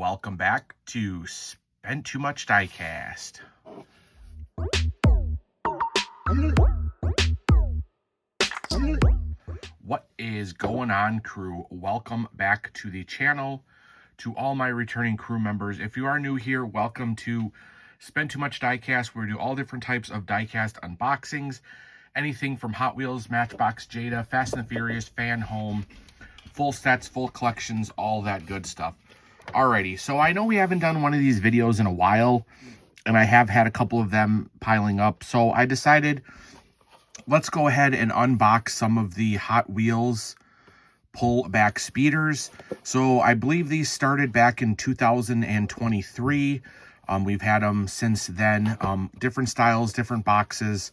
welcome back to Spent Too Much Diecast. What is going on, crew? Welcome back to the channel. To all my returning crew members, if you are new here, welcome to Spent Too Much Diecast, where we do all different types of diecast unboxings. Anything from Hot Wheels, Matchbox, Jada, Fast and the Furious, Fan Home, full sets, full collections, all that good stuff. Alrighty, so I know we haven't done one of these videos in a while, and I have had a couple of them piling up, so I decided let's go ahead and unbox some of the Hot Wheels pull-back speeders. So I believe these started back in 2023. We've had them since then, different styles, different boxes,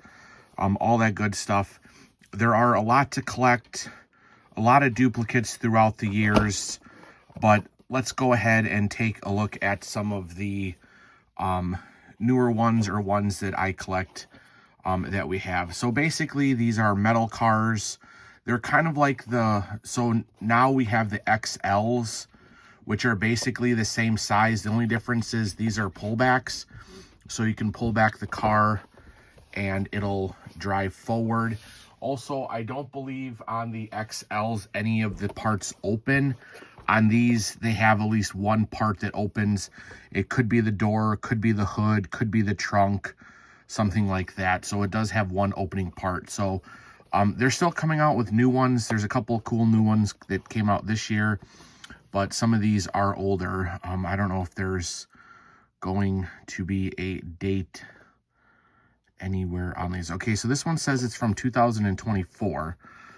all that good stuff. There are a lot to collect, a lot of duplicates throughout the years, but let's go ahead and take a look at some of the newer ones, or ones that I collect that we have. So basically these are metal cars. They're kind of like so now we have the XLs, which are basically the same size. The only difference is these are pullbacks. So you can pull back the car and it'll drive forward. Also, I don't believe on the XLs any of the parts open. On these, they have at least one part that opens. It could be the door, could be the hood, could be the trunk, something like that. So it does have one opening part. So they're still coming out with new ones. There's a couple cool new ones that came out this year, but some of these are older. I don't know if there's going to be a date anywhere on these. Okay, so this one says it's from 2024.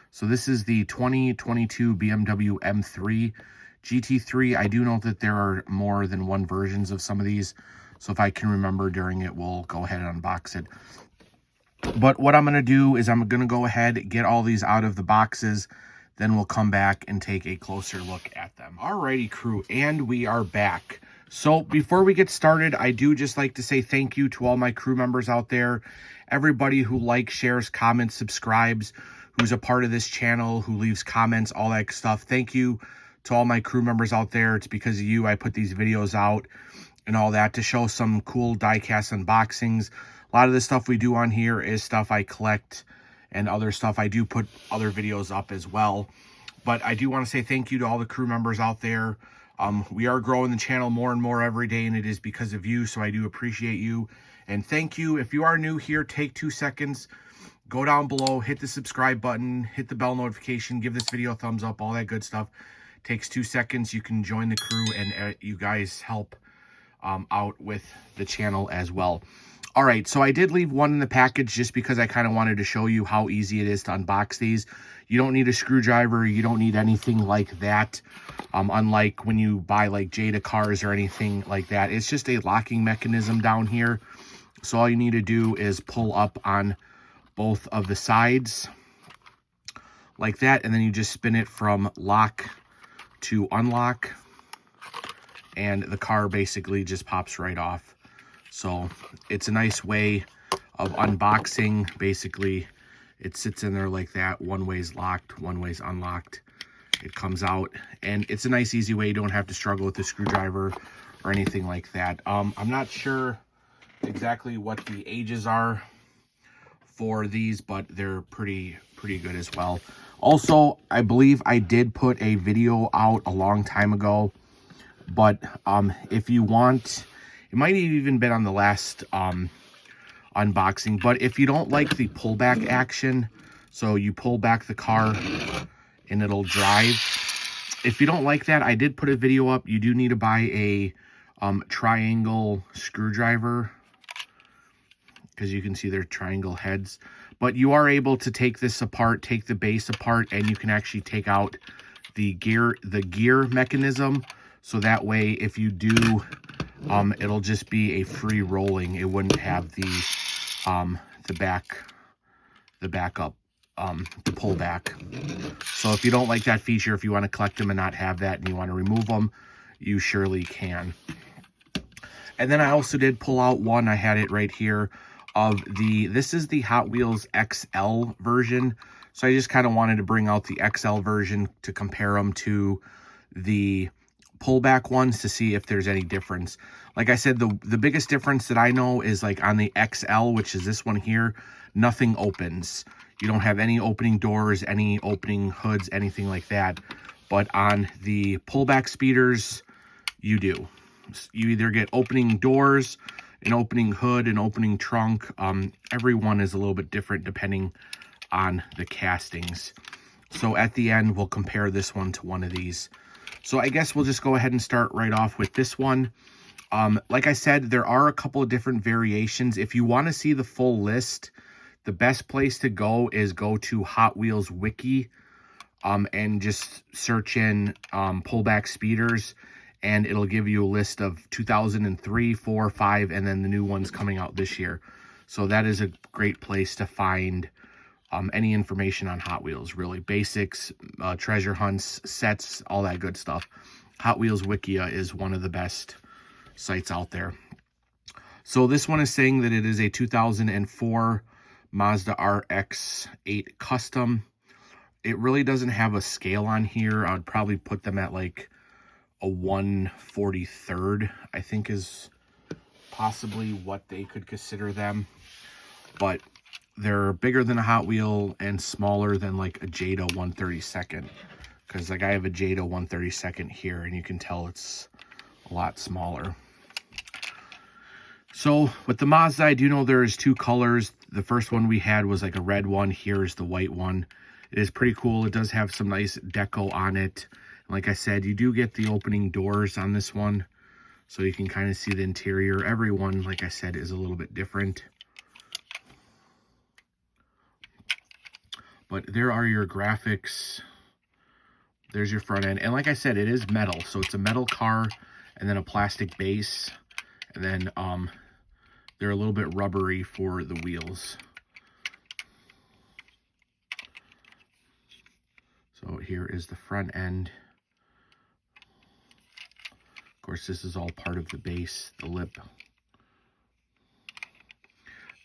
So this is the 2022 BMW M3 GT3. I do know that there are more than one versions of some of these, so if I can remember during it, we'll go ahead and unbox it. But what I'm going to do is I'm going to go ahead, get all these out of the boxes, then we'll come back and take a closer look at them. Alrighty, crew, and we are back. So before we get started, I do just like to say thank you to all my crew members out there, everybody who likes, shares, comments, subscribes, who's a part of this channel, who leaves comments, all that stuff. Thank you to all my crew members out there. It's because of you I put these videos out and all that, to show some cool diecast unboxings. A lot of the stuff we do on here is stuff I collect, and other stuff I do put other videos up as well. But I do want to say thank you to all the crew members out there. We are growing the channel more and more every day, and it is because of you, so I do appreciate you. And thank you. If you are new here, take 2 seconds, go down below, hit the subscribe button, hit the bell notification, give this video a thumbs up, all that good stuff. Takes 2 seconds. You can join the crew, and you guys help out with the channel as well. All right, so I did leave one in the package just because I kind of wanted to show you how easy it is to unbox these. You don't need a screwdriver. You don't need anything like that. Unlike when you buy like Jada cars or anything like that. It's just a locking mechanism down here. So all you need to do is pull up on both of the sides like that, and then you just spin it from lock to unlock, and the car basically just pops right off. So it's a nice way of unboxing. Basically, it sits in there like that. One way's locked, one way's unlocked. It comes out, and it's a nice, easy way. You don't have to struggle with the screwdriver or anything like that. I'm not sure exactly what the ages are for these, but they're pretty good as well. Also, I believe I did put a video out a long time ago, but if you want, it might have even been on the last unboxing, but if you don't like the pullback action, so you pull back the car and it'll drive. If you don't like that, I did put a video up. You do need to buy a triangle screwdriver, because you can see they're triangle heads. But you are able to take this apart, take the base apart, and you can actually take out the gear mechanism. So that way, if you do, it'll just be a free rolling. It wouldn't have the backup, the pullback. So if you don't like that feature, if you want to collect them and not have that, and you want to remove them, you surely can. And then I also did pull out one. I had it right here of this is the Hot Wheels XL version. So I just kind of wanted to bring out the XL version to compare them to the pullback ones to see if there's any difference. Like I said, the biggest difference that I know is like on the XL, which is this one here, nothing opens. You don't have any opening doors, any opening hoods, anything like that. But on the pullback speeders, you do. You either get opening doors, an opening hood, an opening trunk. Every one is a little bit different depending on the castings. So at the end, we'll compare this one to one of these. So I guess we'll just go ahead and start right off with this one. Like I said, there are a couple of different variations. If you want to see the full list, the best place to go is go to Hot Wheels Wiki and just search in pullback speeders, and it'll give you a list of 2003, 4, 5, and then the new ones coming out this year. So that is a great place to find any information on Hot Wheels, really. Basics, treasure hunts, sets, all that good stuff. Hot Wheels Wikia is one of the best sites out there. So this one is saying that it is a 2004 Mazda RX-8 Custom. It really doesn't have a scale on here. I'd probably put them at like a 1/43rd, I think is possibly what they could consider them. But they're bigger than a Hot Wheel and smaller than like a Jada 1/32nd. Because like I have a Jada 1/32nd here, and you can tell it's a lot smaller. So with the Mazda, I do know there's two colors. The first one we had was like a red one. Here is the white one. It is pretty cool. It does have some nice deco on it. And like I said, you do get the opening doors on this one, so you can kind of see the interior. Every one, like I said, is a little bit different. But there are your graphics. There's your front end. And like I said, it is metal. So it's a metal car and then a plastic base. And then they're a little bit rubbery for the wheels. So here is the front end. Of course, this is all part of the base, the lip.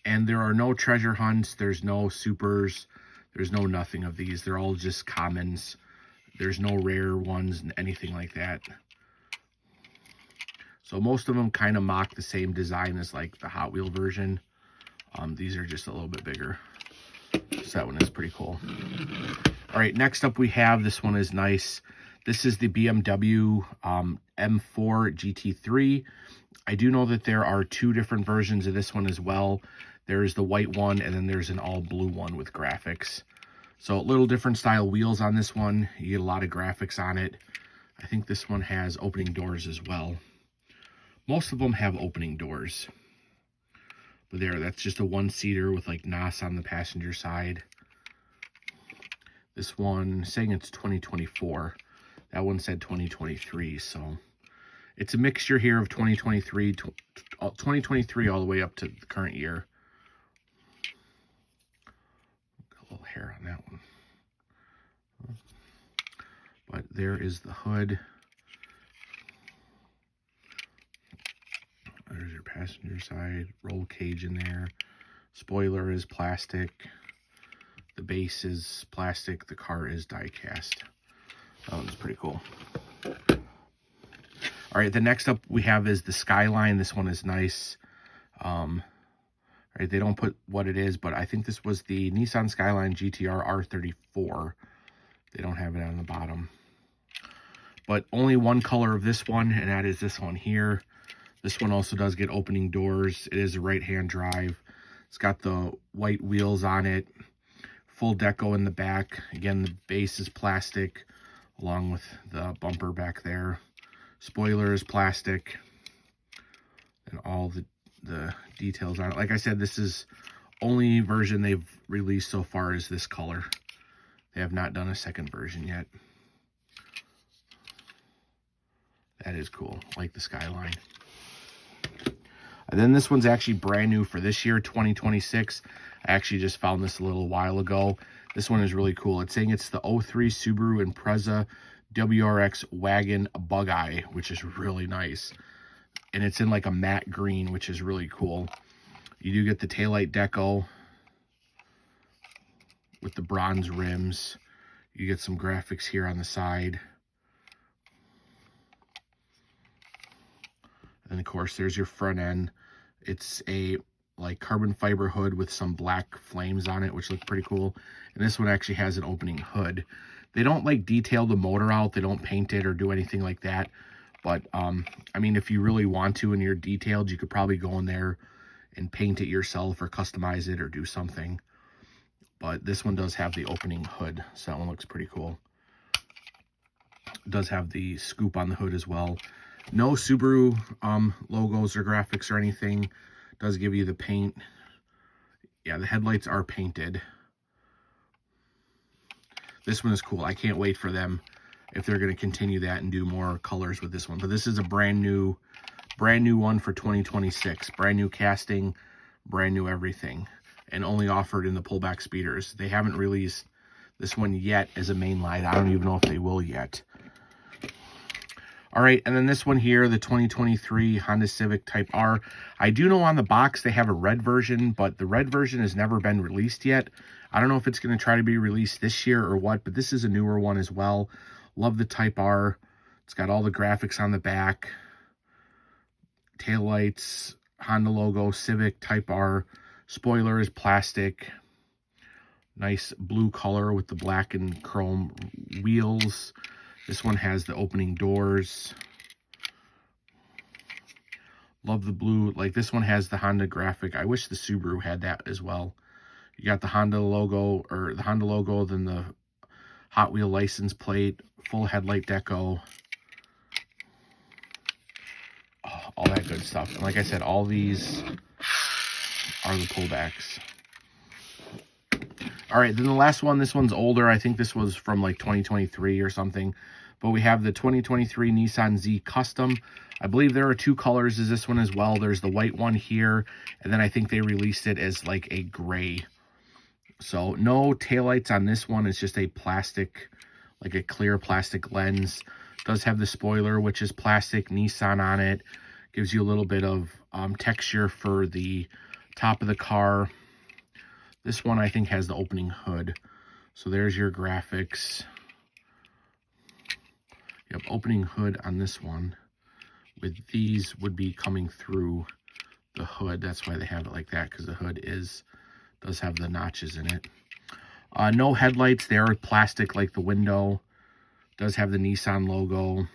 And there are no treasure hunts. There's no supers. There's no nothing of these. They're all just commons. There's no rare ones and anything like that. So most of them kind of mock the same design as like the Hot Wheel version. These are just a little bit bigger. So that one is pretty cool. All right, next up we have, this one is nice. This is the BMW M4 GT3. I do know that there are two different versions of this one as well. There's the white one, and then there's an all blue one with graphics. So a little different style wheels on this one. You get a lot of graphics on it. I think this one has opening doors as well. Most of them have opening doors. But there, that's just a one-seater with like NOS on the passenger side. This one saying it's 2024. That one said 2023, so it's a mixture here of 2023 all the way up to the current year. Got a little hair on that one. But there is the hood. There's your passenger side, roll cage in there. Spoiler is plastic. The base is plastic. The car is die-cast. That one's pretty cool. All right, the next up we have is the Skyline. This one is nice. Right, they don't put what it is, but I think this was the Nissan Skyline GTR R34. They don't have it on the bottom. But only one color of this one, and that is this one here. This one also does get opening doors. It is a right-hand drive. It's got the white wheels on it. Full deco in the back. Again, the base is plastic, along with the bumper back there. Spoiler is plastic. And all the details on it. Like I said, this is only version they've released so far is this color. They have not done a second version yet. That is cool, like the Skyline. And then this one's actually brand new for this year, 2026. I actually just found this a little while ago. This one is really cool. It's saying it's the 03 Subaru Impreza WRX Wagon Bug-Eye, which is really nice. And it's in like a matte green, which is really cool. You do get the taillight deco with the bronze rims. You get some graphics here on the side. And of course, there's your front end. It's a like carbon fiber hood with some black flames on it, which look pretty cool. And this one actually has an opening hood. They don't like detail the motor out. They don't paint it or do anything like that. But I mean, if you really want to and you're detailed, you could probably go in there and paint it yourself or customize it or do something. But this one does have the opening hood, so that one looks pretty cool. It does have the scoop on the hood as well. No Subaru logos or graphics or anything. It does give you the paint. Yeah, the headlights are painted. This one is cool. I can't wait for them if they're going to continue that and do more colors with this one. But this is a brand new one for 2026. Brand new casting, brand new everything, and only offered in the pullback speeders. They haven't released this one yet as a main light. I don't even know if they will yet. All right, and then this one here, the 2023 Honda Civic Type R. I do know on the box they have a red version, but the red version has never been released yet. I don't know if it's going to try to be released this year or what, but this is a newer one as well. Love the Type R. It's got all the graphics on the back. Taillights, Honda logo, Civic Type R. Spoiler is plastic. Nice blue color with the black and chrome wheels. This one has the opening doors. Love the blue. Like this one has the Honda graphic. I wish the Subaru had that as well. You got the Honda logo, then the Hot Wheel license plate, full headlight deco. Oh, all that good stuff. And like I said, all these are the pullbacks. All right, then the last one, this one's older. I think this was from like 2023 or something. But we have the 2023 Nissan Z Custom. I believe there are two colors as this one as well. There's the white one here, and then I think they released it as like a gray. So no taillights on this one. It's just a plastic, like a clear plastic lens. Does have the spoiler, which is plastic, Nissan on it. Gives you a little bit of texture for the top of the car. This one, I think, has the opening hood. So there's your graphics. Yep, opening hood on this one. With these would be coming through the hood. That's why they have it like that, because the hood does have the notches in it. No headlights. They are plastic like the window. Does have the Nissan logo.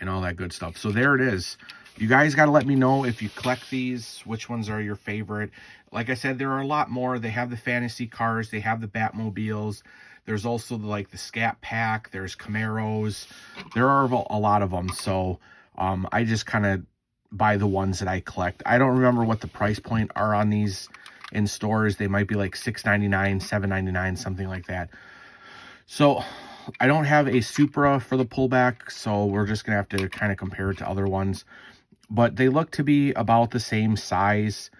And all that good stuff. So there it is. You guys got to let me know if you collect these, which ones are your favorite. Like I said, there are a lot more. They have the fantasy cars. They have the Batmobiles. There's also like the Scat Pack. There's Camaros. There are a lot of them. So I just kind of buy the ones that I collect. I don't remember what the price point are on these in stores. They might be like $6.99, $7.99, something like that. So I don't have a Supra for the pullback, so we're just going to have to kind of compare it to other ones. But they look to be about the same size.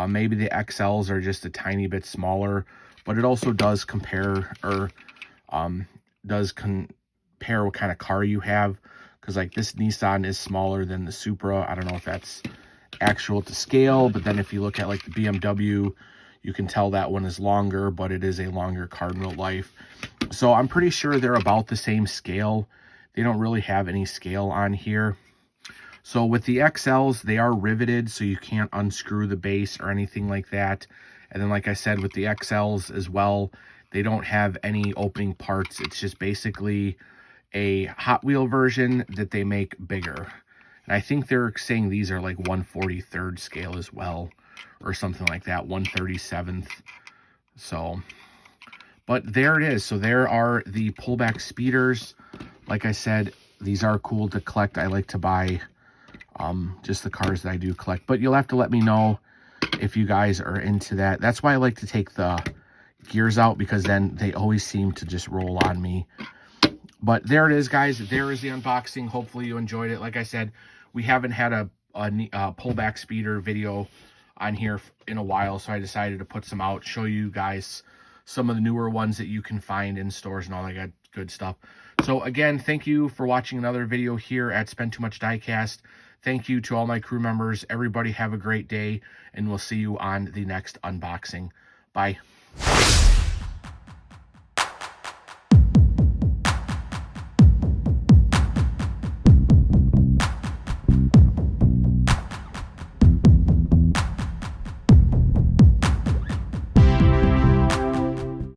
Maybe the XLs are just a tiny bit smaller, but it also does compare what kind of car you have. Because like this Nissan is smaller than the Supra. I don't know if that's actual to scale, but then if you look at like the BMW, you can tell that one is longer, but it is a longer car in real life. So I'm pretty sure they're about the same scale. They don't really have any scale on here. So with the XLs, they are riveted, so you can't unscrew the base or anything like that. And then like I said, with the XLs as well, they don't have any opening parts. It's just basically a Hot Wheel version that they make bigger. And I think they're saying these are like 1/43rd scale as well, or something like that, 1/37th. So, but there it is. So there are the pullback speeders. Like I said, these are cool to collect. I like to buy just the cars that I do collect. But you'll have to let me know if you guys are into that. That's why I like to take the gears out, because then they always seem to just roll on me. But there it is, guys. There is the unboxing. Hopefully you enjoyed it. Like I said, we haven't had a pullback speeder video on here in a while, so I decided to put some out, show you guys some of the newer ones that you can find in stores and all that good stuff. So again, thank you for watching another video here at Spend Too Much Diecast. Thank you to all my crew members. Everybody have a great day, and we'll see you on the next unboxing. Bye.